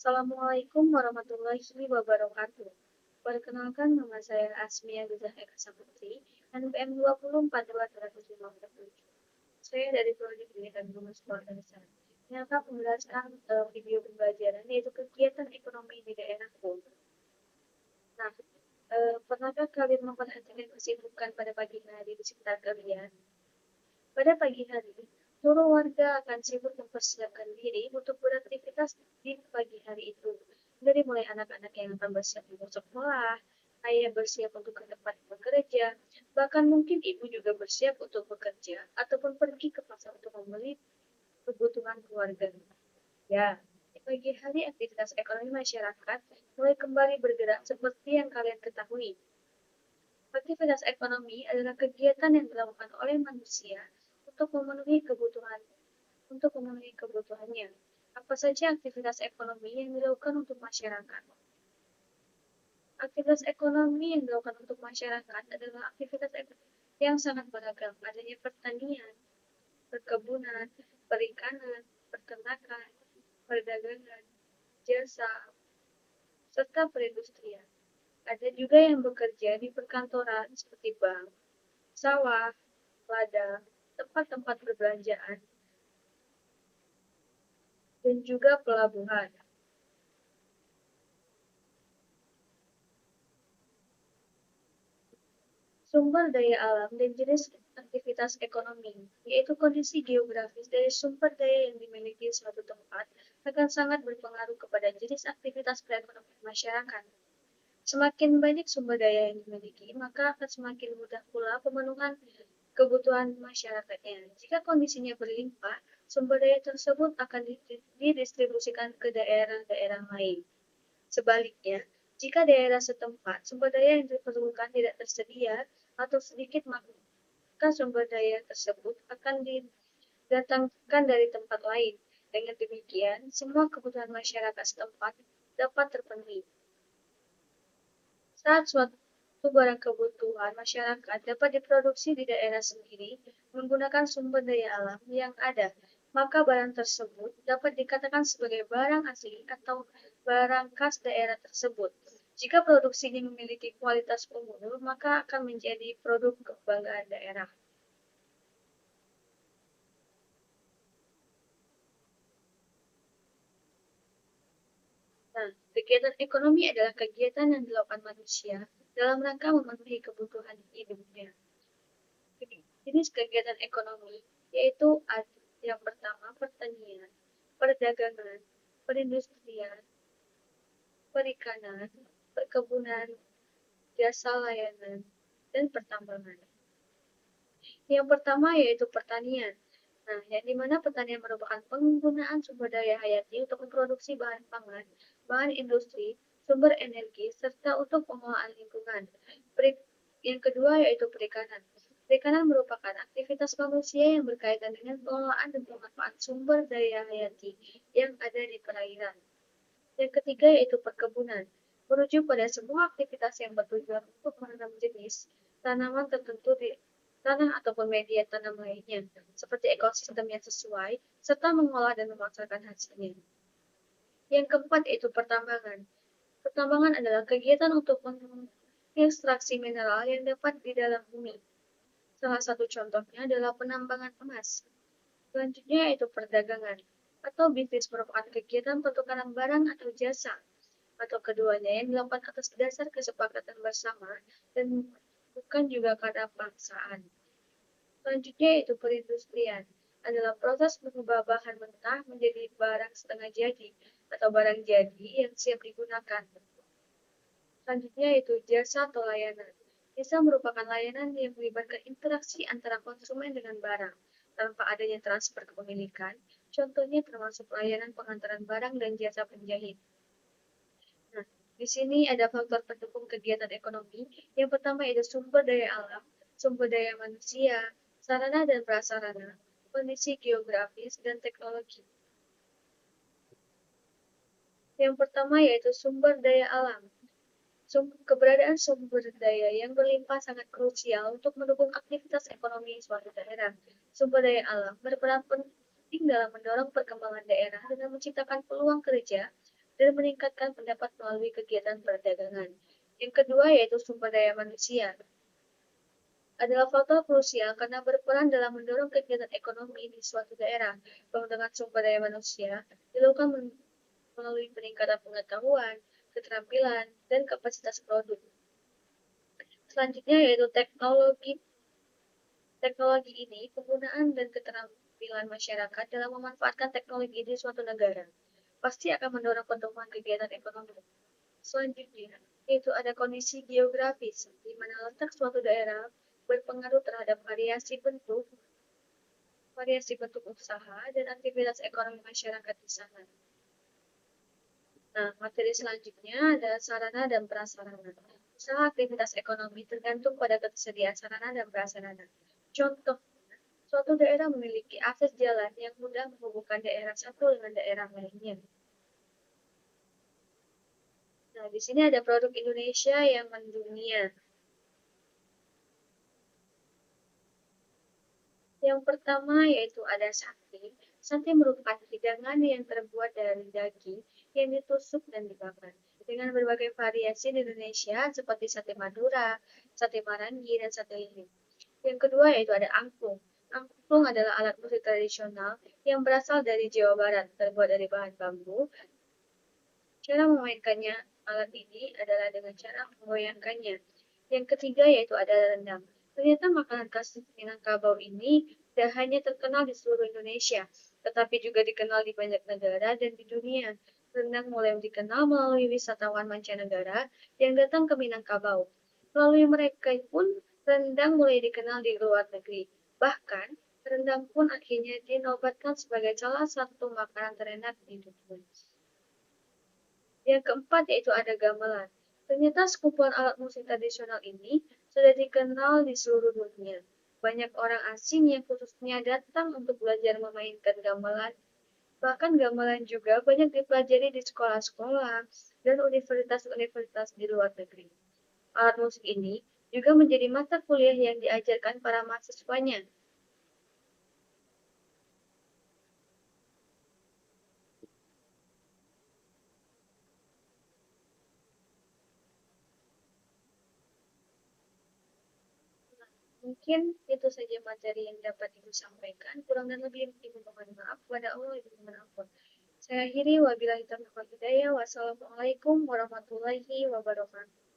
Assalamualaikum warahmatullahi wabarakatuh. Perkenalkan, nama saya Asmia Gizah Eka Saputri, NPM 2042757. Saya dari Prodi Pendidikan Humas Organisasi. Ini akan menjelaskan video pembelajaran yaitu kegiatan ekonomi di daerahku. Nah, pernahkah kalian memperhatikan kesibukan pada pagi hari di sekitar kalian? Pada pagi hari, seluruh warga akan sibuk mempersiapkan diri untuk beraktivitas di pagi hari itu. Dari mulai anak-anak yang akan bersiap untuk sekolah, ayah bersiap untuk ke tempat bekerja, bahkan mungkin ibu juga bersiap untuk bekerja ataupun pergi ke pasar untuk membeli kebutuhan keluarga. Ya, di pagi hari aktivitas ekonomi masyarakat mulai kembali bergerak seperti yang kalian ketahui. Aktivitas ekonomi adalah kegiatan yang dilakukan oleh manusia untuk memenuhi kebutuhannya. Apa saja aktivitas ekonomi yang dilakukan untuk masyarakat? Aktivitas ekonomi yang dilakukan untuk masyarakat adalah aktivitas yang sangat beragam. Adanya pertanian, perkebunan, perikanan, peternakan, perdagangan, jasa, serta perindustrian. Ada juga yang bekerja di perkantoran seperti bank, sawah, ladang, tempat-tempat perbelanjaan, dan juga pelabuhan. Sumber daya alam dan jenis aktivitas ekonomi, yaitu kondisi geografis dari sumber daya yang dimiliki suatu tempat, akan sangat berpengaruh kepada jenis aktivitas perekonomian masyarakat. Semakin banyak sumber daya yang dimiliki, maka akan semakin mudah pula pemenuhan kebutuhan masyarakatnya. Jika kondisinya berlimpah, sumber daya tersebut akan didistribusikan ke daerah-daerah lain. Sebaliknya, jika daerah setempat sumber daya yang diperlukan tidak tersedia atau sedikit maka sumber daya tersebut akan didatangkan dari tempat lain. Dengan demikian, semua kebutuhan masyarakat setempat dapat terpenuhi. Saat suatu barang kebutuhan masyarakat dapat diproduksi di daerah sendiri menggunakan sumber daya alam yang ada, maka barang tersebut dapat dikatakan sebagai barang asli atau barang khas daerah tersebut. Jika produksinya memiliki kualitas unggul, maka akan menjadi produk kebanggaan daerah. Nah, kegiatan ekonomi adalah kegiatan yang dilakukan manusia dalam rangka memenuhi kebutuhan hidupnya. Jenis kegiatan ekonomi yaitu yang pertama pertanian, perdagangan, perindustrian, perikanan, perkebunan, jasa layanan, dan pertambangan. Yang pertama yaitu pertanian. Nah, yang dimana pertanian merupakan penggunaan sumber daya hayati untuk memproduksi bahan pangan, bahan industri, sumber energi, serta untuk pengelolaan lingkungan. Yang kedua yaitu perikanan. Perikanan merupakan aktivitas manusia yang berkaitan dengan pengelolaan dan pemanfaatan sumber daya hayati yang ada di perairan. Yang ketiga yaitu perkebunan, merujuk pada sebuah aktivitas yang bertujuan untuk menanam jenis tanaman tertentu di tanah ataupun media tanam lainnya, seperti ekosistem yang sesuai, serta mengolah dan memasarkan hasilnya. Yang keempat yaitu pertambangan. Pertambangan adalah kegiatan untuk mengekstraksi mineral yang dapat di dalam bumi. Salah satu contohnya adalah penambangan emas. Selanjutnya yaitu perdagangan atau bisnis merupakan kegiatan pertukaran barang atau jasa atau keduanya yang dilakukan atas dasar kesepakatan bersama dan bukan juga karena paksaan. Selanjutnya yaitu perindustrian adalah proses mengubah bahan mentah menjadi barang setengah jadi atau barang jadi yang siap digunakan. Selanjutnya yaitu jasa atau layanan. Jasa merupakan layanan yang melibatkan interaksi antara konsumen dengan barang tanpa adanya transfer kepemilikan. Contohnya termasuk layanan pengantaran barang dan jasa penjahit. Nah, di sini ada faktor pendukung kegiatan ekonomi. Yang pertama yaitu sumber daya alam, sumber daya manusia, sarana dan prasarana, kondisi geografis, dan teknologi. Yang pertama yaitu sumber daya alam. Keberadaan sumber daya yang berlimpah sangat krusial untuk mendukung aktivitas ekonomi suatu daerah. Sumber daya alam berperan penting dalam mendorong perkembangan daerah dengan menciptakan peluang kerja dan meningkatkan pendapat melalui kegiatan perdagangan. Yang kedua yaitu sumber daya manusia adalah faktor krusial karena berperan dalam mendorong kegiatan ekonomi di suatu daerah. Pengembangan sumber daya manusia dilakukan melalui peningkatan pengetahuan, keterampilan, dan kapasitas produk. Selanjutnya yaitu teknologi. Teknologi ini penggunaan dan keterampilan masyarakat dalam memanfaatkan teknologi di suatu negara pasti akan mendorong pertumbuhan kegiatan ekonomi. Selanjutnya, yaitu ada kondisi geografis, di mana letak suatu daerah berpengaruh terhadap variasi bentuk usaha dan aktivitas ekonomi masyarakat di sana. Nah, materi selanjutnya ada sarana dan prasarana. Usaha aktivitas ekonomi tergantung pada ketersediaan sarana dan prasarana. Contoh, suatu daerah memiliki akses jalan yang mudah menghubungkan daerah satu dengan daerah lainnya. Nah, di sini ada produk Indonesia yang mendunia. Yang pertama yaitu ada sate. Sate merupakan hidangan yang terbuat dari daging yang ditusuk dan dibakar. Dengan berbagai variasi di Indonesia seperti sate Madura, sate Marangi, dan sate lilit. Yang kedua yaitu ada angklung. Angklung adalah alat musik tradisional yang berasal dari Jawa Barat, terbuat dari bahan bambu. Cara memainkannya alat ini adalah dengan cara menggoyangkannya. Yang ketiga yaitu ada rendang. Ternyata makanan khas Minangkabau ini tidak hanya terkenal di seluruh Indonesia, tetapi juga dikenal di banyak negara dan di dunia. Rendang mulai dikenal melalui wisatawan mancanegara yang datang ke Minangkabau. Melalui mereka pun rendang mulai dikenal di luar negeri. Bahkan, rendang pun akhirnya dinobatkan sebagai salah satu makanan terenak di dunia. Yang keempat yaitu ada gamelan. Ternyata sekumpulan alat musik tradisional ini sudah dikenal di seluruh dunia. Banyak orang asing yang khususnya datang untuk belajar memainkan gamelan. Bahkan gamelan juga banyak dipelajari di sekolah-sekolah dan universitas-universitas di luar negeri. Alat musik ini juga menjadi mata kuliah yang diajarkan para mahasiswanya. Mungkin itu saja materi yang dapat Ibu sampaikan. Kurang dan lebih Ibu mohon maaf. Kepada Allah Ibu mohon ampun. Saya akhiri wabillahi taufiq wal hidayah. Wassalamualaikum warahmatullahi wabarakatuh.